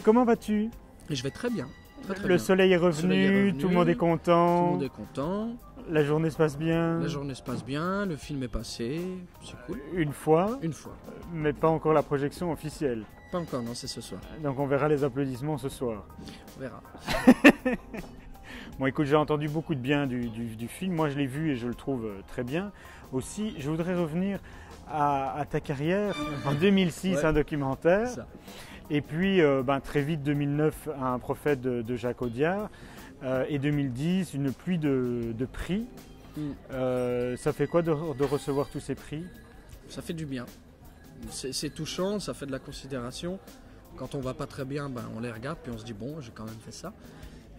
comment vas-tu? Et je vais très bien. Très, très Le bien. soleil est revenu, tout le monde est Tout le content, monde est content, la journée se passe bien. la journée se passe bien, le film est passé, c'est cool. Une fois, Une fois. mais pas encore la projection officielle. Pas encore, non, c'est ce soir. Donc on verra les applaudissements ce soir. On verra. Bon écoute, j'ai entendu beaucoup de bien du film, moi je l'ai vu et je le trouve très bien. Aussi, je voudrais revenir à ta carrière. En 2006, Ouais. un documentaire. Ça. Et puis très vite 2009, un prophète de Jacques Audiard. Et 2010, une pluie de prix. Ça fait quoi de recevoir tous ces prix? Ça fait du bien. C'est touchant, ça fait de la considération. Quand on va pas très bien, on les regarde puis on se dit bon, j'ai quand même fait ça.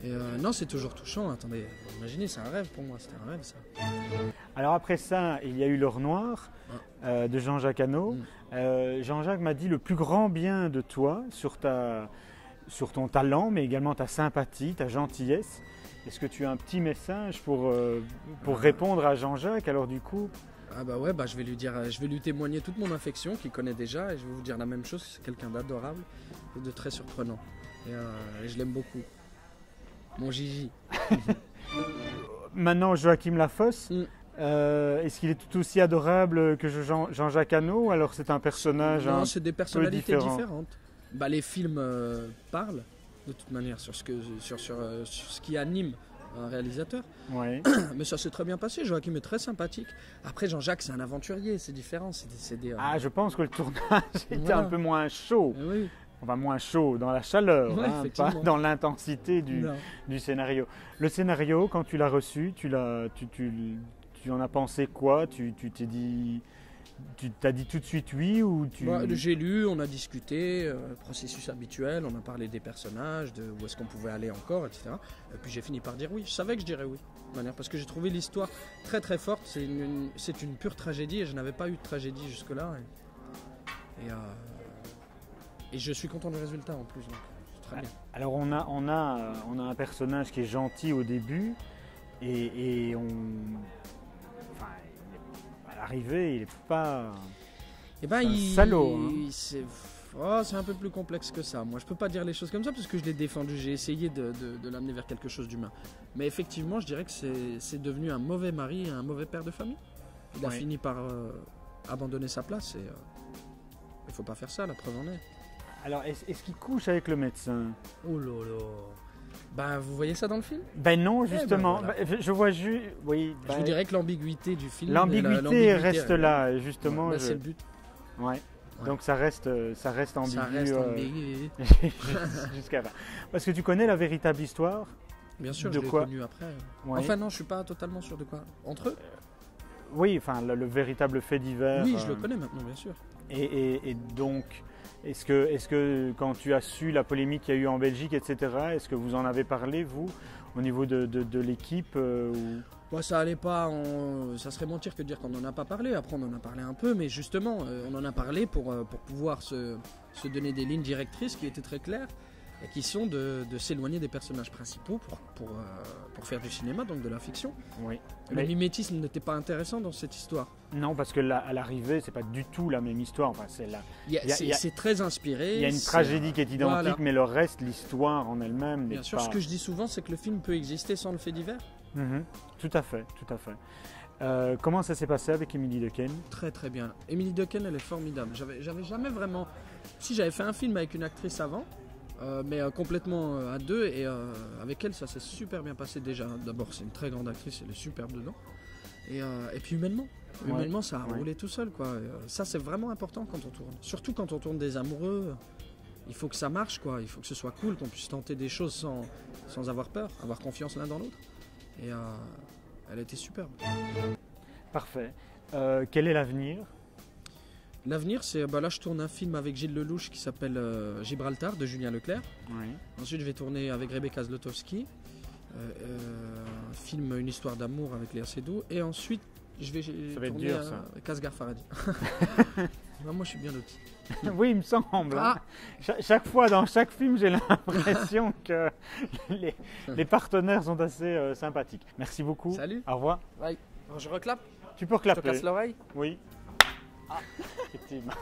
Et non, c'est toujours touchant. Attendez, imaginez, c'est un rêve pour moi, c'était un rêve ça. Alors après ça, il y a eu L'Or Noir de Jean-Jacques Hano. Jean-Jacques m'a dit le plus grand bien de toi sur ton talent, mais également ta sympathie, ta gentillesse. Est-ce que tu as un petit message pour répondre à Jean-Jacques alors du coup? Ah bah ouais, je vais lui dire, je vais lui témoigner toute mon affection qu'il connaît déjà et je vais vous dire la même chose. C'est quelqu'un d'adorable et de très surprenant. Et je l'aime beaucoup. Mon Gigi. Maintenant, Joachim Lafosse, est-ce qu'il est tout aussi adorable que Jean-Jacques Hano ou alors c'est un personnage Non, c'est des personnalités différent. différentes. Les films parlent de toute manière sur ce qui anime un réalisateur. Ouais. Mais ça s'est très bien passé. Joachim est très sympathique. Après, Jean-Jacques, c'est un aventurier, c'est différent. Ah, je pense que le tournage était Voilà. un peu moins chaud. Oui. Enfin, moins chaud dans la chaleur, Ouais, pas effectivement. dans l'intensité Non. du scénario. Le scénario, quand tu l'as reçu, tu en as pensé quoi? Tu t'as dit tout de suite oui ou tu... J'ai lu, on a discuté, processus habituel, on a parlé des personnages, de où est-ce qu'on pouvait aller encore, etc. Et puis j'ai fini par dire oui. Je savais que je dirais oui, de manière, parce que j'ai trouvé l'histoire très très forte. C'est une pure tragédie et je n'avais pas eu de tragédie jusque-là. Et je suis content du résultat en plus, donc c'est très bien. Alors on a un personnage qui est gentil au début et à l'arrivée il n'est pas... salaud. Hein. C'est un peu plus complexe que ça. Moi, je peux pas dire les choses comme ça parce que je l'ai défendu. J'ai essayé de l'amener vers quelque chose d'humain. Mais effectivement, je dirais que c'est devenu un mauvais mari et un mauvais père de famille. Il a fini par abandonner sa place et il faut pas faire ça, la preuve en est. Alors, est-ce qu'il couche avec le médecin? Oh là là. Vous voyez ça dans le film? Ben non, justement. voilà. Je vois juste... Oui, je vous dirais que l'ambiguïté du film... L'ambiguïté reste là, et justement. C'est le but. Ouais. Donc ça reste ambigu. Ça reste ambigu. Jusqu'à là. Parce que tu connais la véritable histoire? Bien sûr, de je l'ai quoi? connu après. Ouais. Enfin non, je suis pas totalement sûr de quoi. Entre eux? Oui, enfin le véritable fait divers. Oui, je le connais maintenant, bien sûr. Et donc, est-ce que quand tu as su la polémique qu'il y a eu en Belgique, etc., est-ce que vous en avez parlé, vous, au niveau de l'équipe Ça allait pas, ça serait mentir que de dire qu'on n'en a pas parlé. Après, on en a parlé un peu, mais justement, on en a parlé pour pouvoir se donner des lignes directrices qui étaient très claires et qui sont de s'éloigner des personnages principaux pour faire du cinéma, donc de la fiction. Oui. Le mimétisme n'était pas intéressant dans cette histoire. Non, parce que à l'arrivée, c'est pas du tout la même histoire. Enfin, c'est très inspiré. Il y a une tragédie qui est identique, voilà. mais le reste, l'histoire en elle-même n'est Bien sûr, pas... ce que je dis souvent, c'est que le film peut exister sans le fait divers. Tout à fait, tout à fait. Comment ça s'est passé avec Emily Dequesne? Très très bien. Emily Dequesne, elle est formidable. J'avais jamais vraiment... Si, j'avais fait un film avec une actrice avant, mais complètement à deux, et avec elle, ça s'est super bien passé déjà. D'abord, c'est une très grande actrice, elle est superbe dedans. Et puis humainement, ça a roulé tout seul, quoi. Ça, c'est vraiment important quand on tourne. Surtout quand on tourne des amoureux. Il faut que ça marche, quoi. Il faut que ce soit cool, qu'on puisse tenter des choses sans avoir peur, avoir confiance l'un dans l'autre. Et elle était superbe. Parfait. Quel est l'avenir? L'avenir, c'est... là, je tourne un film avec Gilles Lelouch qui s'appelle Gibraltar, de Julien Leclerc. Oui. Ensuite, je vais tourner avec Rebecca Zlotowski. Un film, une histoire d'amour avec Léa Seydoux. Et ensuite, je vais tourner avec Asghar Farhadi. Moi, je suis bien loti. Oui, il me semble. Hein. Chaque fois, dans chaque film, j'ai l'impression que les partenaires sont assez sympathiques. Merci beaucoup. Salut. Au revoir. Bye. Alors, je reclappe. Tu peux reclapper. Je te casse l'oreille. Oui. Effectivement.